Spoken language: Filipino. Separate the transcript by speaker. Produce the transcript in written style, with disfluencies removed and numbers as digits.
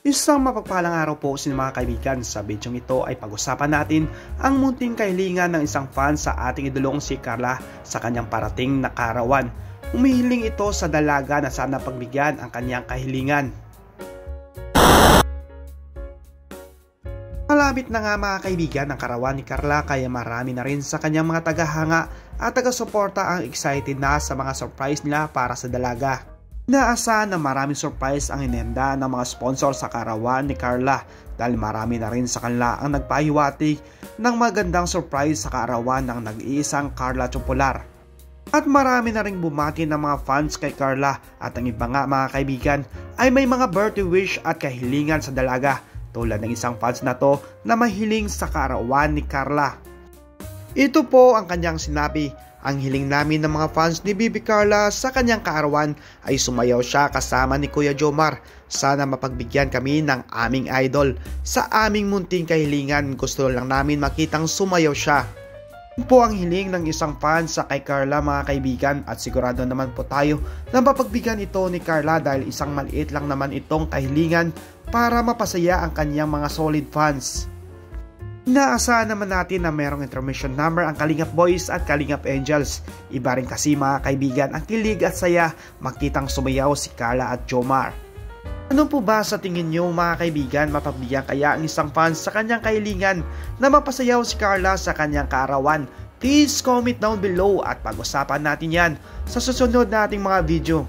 Speaker 1: Isang mapagpalang araw po sa mga kaibigan. Sa bidyong ito ay pag-usapan natin ang munting kahilingan ng isang fan sa ating idolong si Carla sa kanyang parating na kaarawan. Humihiling ito sa dalaga na sana pagbigyan ang kanyang kahilingan. Malapit na nga mga kaibigan ang kaarawan ni Carla, kaya marami na rin sa kanyang mga tagahanga at taga-suporta ang excited na sa mga surprise nila para sa dalaga. Inaasahan na maraming surprise ang inihanda ng mga sponsor sa kaarawan ni Carla dahil marami na rin sa kanila ang nagpahiwatig ng magandang surprise sa kaarawan ng nag-iisang Carla Chopolar. At marami na rin bumati ng mga fans kay Carla, at ang iba nga mga kaibigan ay may mga birthday wish at kahilingan sa dalaga, tulad ng isang fans na to na mahiling sa kaarawan ni Carla. Ito po ang kanyang sinabi: "Ang hiling namin ng mga fans ni Bibi Carla sa kanyang kaarawan ay sumayaw siya kasama ni Kuya Jomar. Sana mapagbigyan kami ng aming idol. Sa aming munting kahilingan, gusto lang namin makitang sumayaw siya." Yun po ang hiling ng isang fan sa kay Carla mga kaibigan, at sigurado naman po tayo na mapagbigyan ito ni Carla dahil isang maliit lang naman itong kahilingan para mapasaya ang kanyang mga solid fans. Inaasahan naman natin na merong intermission number ang Kalingap Boys at Kalingap Angels. Iba rin kasi mga kaibigan ang kilig at saya makitang sumayaw si Carla at Jomar. Ano po ba sa tingin nyo mga kaibigan, mapagbigyan kaya ang isang fans sa kanyang kahilingan na mapasayaw si Carla sa kanyang kaarawan? Please comment down below at pag-usapan natin yan sa susunod nating mga video.